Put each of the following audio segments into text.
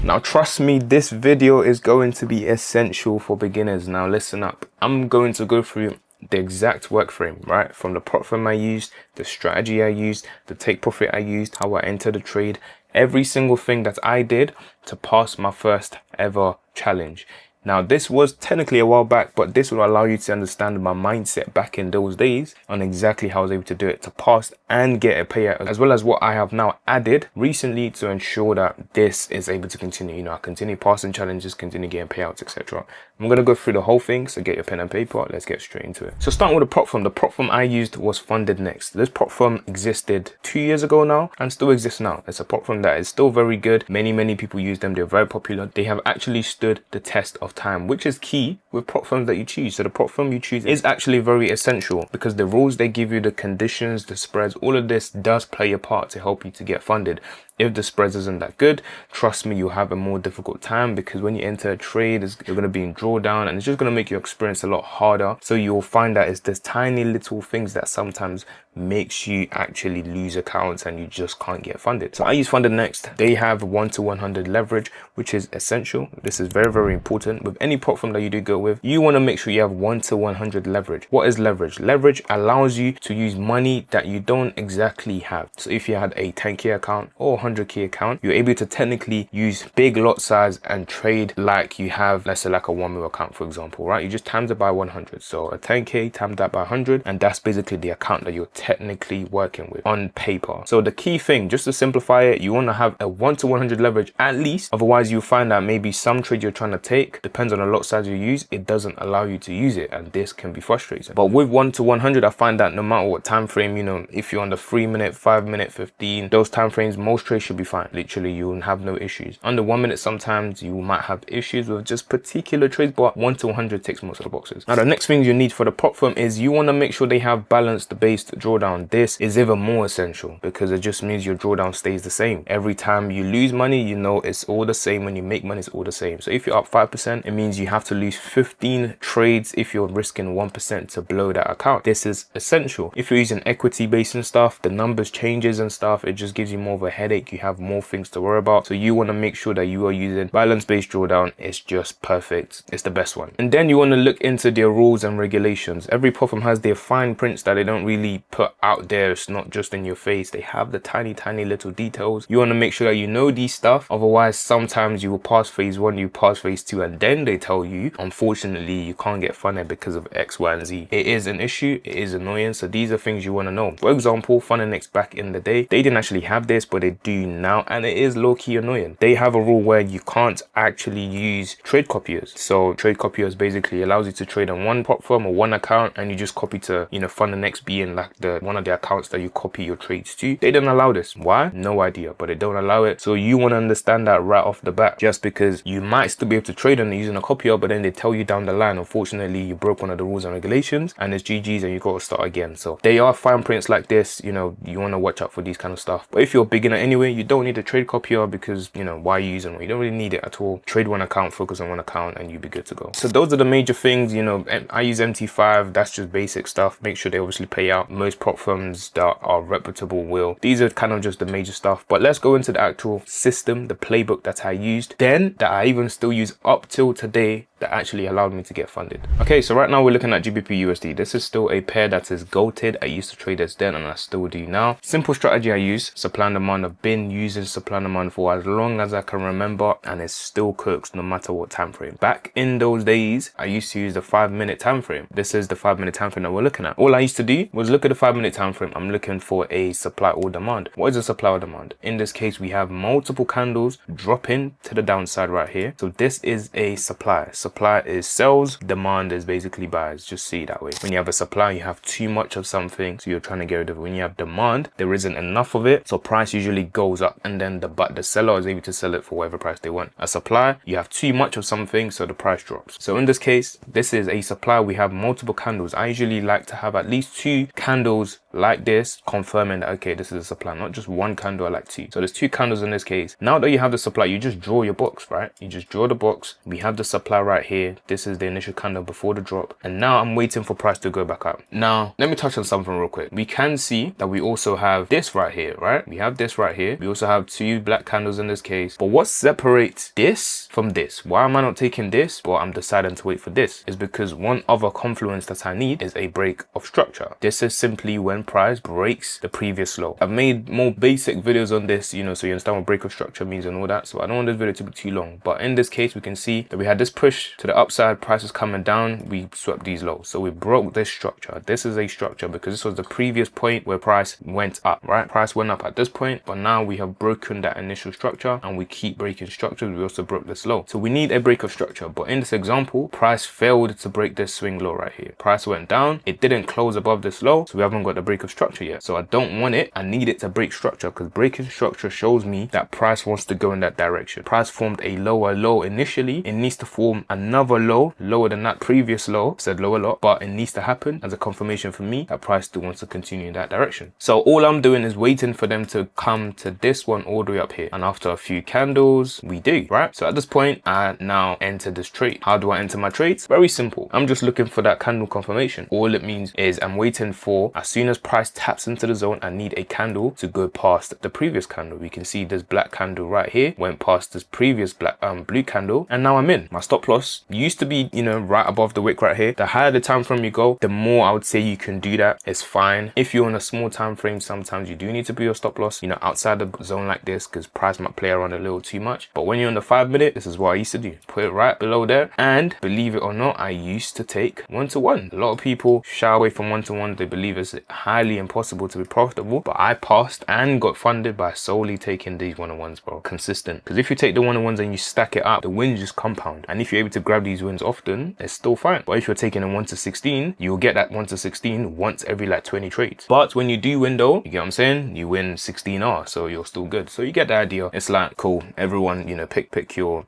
Now trust me, this video is going to be essential for beginners. Now listen up, I'm going to go through the exact work frame, right? From the prop firm I used, the strategy I used, the take profit I used, how I entered the trade, every single thing that I did to pass my first ever challenge. Now this was technically a while back, but this will allow you to understand my mindset back in those days on exactly how I was able to do it to pass and get a payout, as well as what I have now added recently to ensure that this is able to continue. You know, I continue passing challenges, continue getting payouts, etc. I'm going to go through the whole thing, so get your pen and paper, let's get straight into it. So starting with the prop firm I used was Funded Next. This prop firm existed 2 years ago now and still exists now. It's a prop firm that is still very good. Many people use them. They're very popular. They have actually stood the test of time, which is key with prop firms that you choose. So the prop firm you choose is actually very essential because the rules they give you, the conditions, the spreads, all of this does play a part to help you to get funded. If the spreads isn't that good, trust me, you'll have a more difficult time, because when you enter a trade, you're going to be in drawdown and it's just going to make your experience a lot harder. So you'll find that it's this tiny little things that sometimes makes you actually lose accounts and you just can't get funded. So I use Funded Next. They have 1 to 100 leverage, which is essential. This is very important with any prop firm that you do go with. You want to make sure you have 1 to 100 leverage. What is leverage? Leverage allows you to use money that you don't exactly have. So if you had a 10k account or 100k account, you're able to technically use big lot size and trade like you have, let's say, like a 1 mil account, for example, right? You just times it by 100. So a 10k times that by 100, and that's basically the account that you're technically working with on paper. So the key thing, just to simplify it, you want to have a 1 to 100 leverage at least. Otherwise you'll find that maybe some trade you're trying to take, depends on the lot size you use, it doesn't allow you to use it, and this can be frustrating. But with 1 to 100, I find that no matter what time frame, you know, if you're on the 3 minute, 5 minute, 15, those time frames, most trades should be fine. Literally, you'll have no issues. Under 1 minute, sometimes you might have issues with just particular trades, but 1 to 100 ticks most of the boxes. Now the next thing you need for the prop firm is you want to make sure they have balanced based drawdown. This is even more essential because it just means your drawdown stays the same. Every time you lose money, you know it's all the same. When you make money, it's all the same. So if you're up 5%, it means you have to lose 15 trades if you're risking 1% to blow that account. This is essential. If you're using equity based and stuff, the numbers changes and stuff, it just gives you more of a headache. You have more things to worry about. So you want to make sure that you are using balance based drawdown. It's just perfect. It's the best one. And then you want to look into their rules and regulations. Every prop firm has their fine prints that they don't really put out there. It's not just in your face. They have the tiny little details. You want to make sure that you know these stuff. Otherwise, sometimes you will pass phase 1, you pass phase 2, and then they tell you, unfortunately, you can't get funded because of X, Y, and Z. It is an issue. It is annoying. So these are things you want to know. For example, Funded Next back in the day, they didn't actually have this, but they do now, and it is low-key annoying. They have a rule where you can't actually use trade copiers. So trade copiers basically allows you to trade on one prop firm or one account, and you just copy to, you know, Funded Next being like one of the accounts that you copy your trades to. They don't allow this. Why? No idea, but they don't allow it. So you want to understand that right off the bat, just because you might still be able to trade on it using a copier, but then they tell you down the line, unfortunately, you broke one of the rules and regulations, and it's GG's and you got to start again. So they are fine prints like this. You know, you want to watch out for these kind of stuff. But if you're a beginner anyway, you don't need a trade copier because, you know, why are you using one? You don't really need it at all. Trade one account, focus on one account, and you'll be good to go. So those are the major things. You know, I use MT5. That's just basic stuff. Make sure they obviously pay out. Most prop firms that are reputable will. These are kind of just the major stuff. But let's go into the actual system, the playbook that I used then, that I even still use up till today, that actually allowed me to get funded. Okay, so right now we're looking at GBP USD. This is still a pair that is goated. I used to trade this then and I still do now. Simple strategy I use, supply and demand. I've been using supply and demand for as long as I can remember, and it still cooks no matter what time frame. Back in those days, I used to use the 5 minute time frame. This is the 5 minute time frame that we're looking at. All I used to do was look at the 5 minute time frame. I'm looking for a supply or demand. What is a supply or demand? In this case, we have multiple candles dropping to the downside right here. So this is a supply. Supply is sells, demand is basically buys. Just see it that way. When you have a supply, you have too much of something, so you're trying to get rid of it. When you have demand, there isn't enough of it, so price usually goes up, and then the seller is able to sell it for whatever price they want. A supply, you have too much of something, so the price drops. So in this case, this is a supply. We have multiple candles. I usually like to have at least 2 candles like this, confirming that, okay, this is a supply, not just one candle. I like 2. So there's 2 candles in this case. Now that you have the supply, you just draw your box, right? You just draw the box. We have the supply right right here. This is the initial candle before the drop, and now I'm waiting for price to go back up. Now let me touch on something real quick. We can see that we also have this right here, right? We have this right here. We also have 2 black candles in this case. But what separates this from this? Why am I not taking this, but I'm deciding to wait for this? Is because one other confluence that I need is a break of structure. This is simply when price breaks the previous low. I've made more basic videos on this, you know, so you understand what break of structure means and all that. So I don't want this video to be too long. But in this case, we can see that we had this push to the upside, price is coming down, we swept these lows. So we broke this structure. This is a structure because this was the previous point where price went up, right? Price went up at this point, but now we have broken that initial structure and we keep breaking structures. We also broke this low. So we need a break of structure. But in this example, price failed to break this swing low right here. Price went down, it didn't close above this low, so we haven't got the break of structure yet. So I don't want it, I need it to break structure, because breaking structure shows me that price wants to go in that direction. Price formed a lower low initially, it needs to form another low lower than that previous low. Said lower lot, but it needs to happen as a confirmation for me that price still wants to continue in that direction. So all I'm doing is waiting for them to come to this one all the way up here, and after a few candles we do, right? So at this point I now enter this trade. How do I enter my trades? Very simple. I'm just looking for that candle confirmation. All it means is I'm waiting for, as soon as price taps into the zone, I need a candle to go past the previous candle. We can see this black candle right here went past this previous black blue candle, and now I'm in. My stop loss used to be, you know, right above the wick right here. The higher the time frame you go, the more I would say you can do that. It's fine. If you're on a small time frame, sometimes you do need to be your stop loss, you know, outside the zone like this, because price might play around a little too much. But when you're on the 5 minute, this is what I used to do. Put it right below there, and believe it or not, I used to take 1-to-1. A lot of people shy away from 1-to-1. They believe it's highly impossible to be profitable, but I passed and got funded by solely taking these 1-on-ones, bro. Consistent. Because if you take the 1-on-ones and you stack it up, the wins just compound. And if you're able to grab these wins often, it's still fine. But if you're taking a 1-to-16, you'll get that 1-to-16 once every like 20 trades. But when you do win though, you get what I'm saying? You win 16R, so you're still good. So you get the idea. It's like, cool, everyone, you know, pick your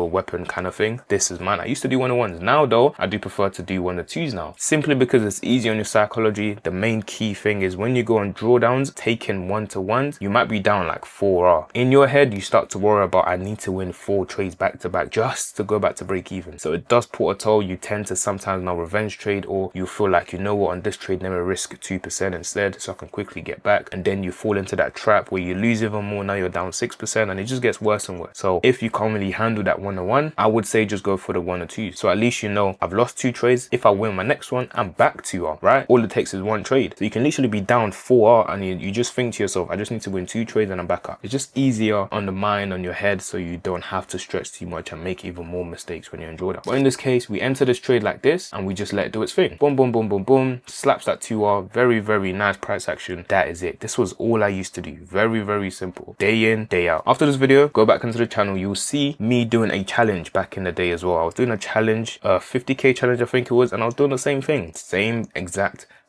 weapon kind of thing. This is mine. I used to do 1-on-ones. Now though, I do prefer to do 1-to-2s now. Simply because it's easy on your psychology. The main key thing is when you go on drawdowns, taking 1-to-1s, you might be down like 4R. In your head, you start to worry about, I need to win 4 trades back to back just to go back to break even. So it does put a toll. You tend to sometimes now revenge trade, or you feel like, you know what, on this trade, let me risk 2% instead so I can quickly get back. And then you fall into that trap where you lose even more. Now you're down 6% and it just gets worse and worse. So if you can't really handle that 1-on-1, I would say just go for the 1-or-2. So at least you know I've lost 2 trades. If I win my next one, I'm back 2R, right? All it takes is 1 trade. So you can literally be down 4R and you just think to yourself, I just need to win 2 trades and I'm back up. It's just easier on the mind, on your head, so you don't have to stretch too much and make even more mistakes when you're in drawdown. But in this case, we enter this trade like this and we just let it do its thing. Boom, boom, boom, boom, boom. Slaps that 2R. Very, very nice price action. That is it. This was all I used to do. Very, very simple. Day in, day out. After this video, go back into the channel. You'll see me doing a challenge back in the day as well. I was doing a challenge, a 50k challenge I think it was, and I was doing the same thing.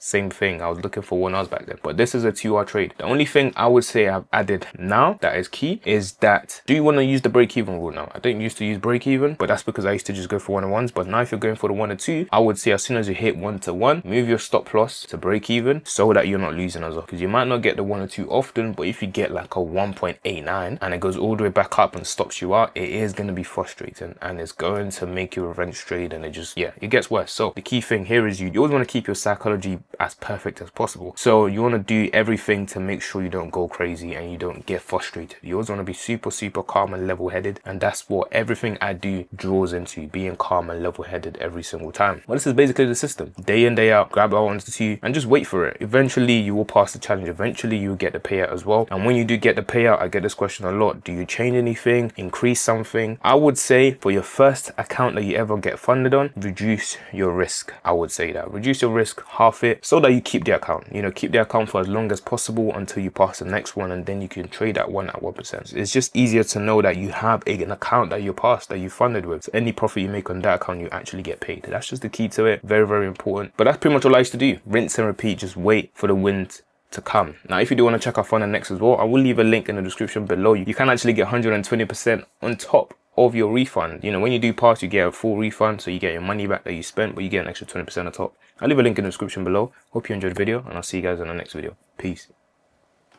Same thing. I was looking for 1Rs back then, but this is a 2R trade. The only thing I would say I've added now that is key is that, do you want to use the break-even rule now? I didn't used to use break-even, but that's because I used to just go for 1-on-1s. But now if you're going for the 1-or-2, I would say as soon as you hit 1-to-1, move your stop loss to break-even so that you're not losing as well. Because you might not get the 1-or-2 often, but if you get like a 1.89 and it goes all the way back up and stops you out, it is going to be frustrating and it's going to make you revenge trade, and it just, yeah, it gets worse. So the key thing here is you always want to keep your psychology as perfect as possible. So you want to do everything to make sure you don't go crazy and you don't get frustrated. You always want to be super calm and level-headed, and that's what everything I do draws into, being calm and level-headed every single time. Well, this is basically the system. Day in, day out, grab our 1-to-2 and just wait for it. Eventually you will pass the challenge. Eventually you will get the payout as well. And when you do get the payout, I get this question a lot: do you change anything, increase something? I would say for your first account that you ever get funded on, reduce your risk. I would say that reduce your risk, half it, so that you keep the account, you know, keep the account for as long as possible until you pass the next one, and then you can trade that one at 1%. It's just easier to know that you have an account that you're passed, that you funded with. So any profit you make on that account, you actually get paid. That's just the key to it. Very important. But that's pretty much all I used to do. Rinse and repeat. Just wait for the wind to come. Now, if you do want to check out Funnel Next as well, I will leave a link in the description below. You can actually get 120% on top of your refund. You know, when you do pass, you get a full refund, so you get your money back that you spent, but you get an extra 20% on top. I'll leave a link in the description below. Hope you enjoyed the video, and I'll see you guys in the next video. Peace.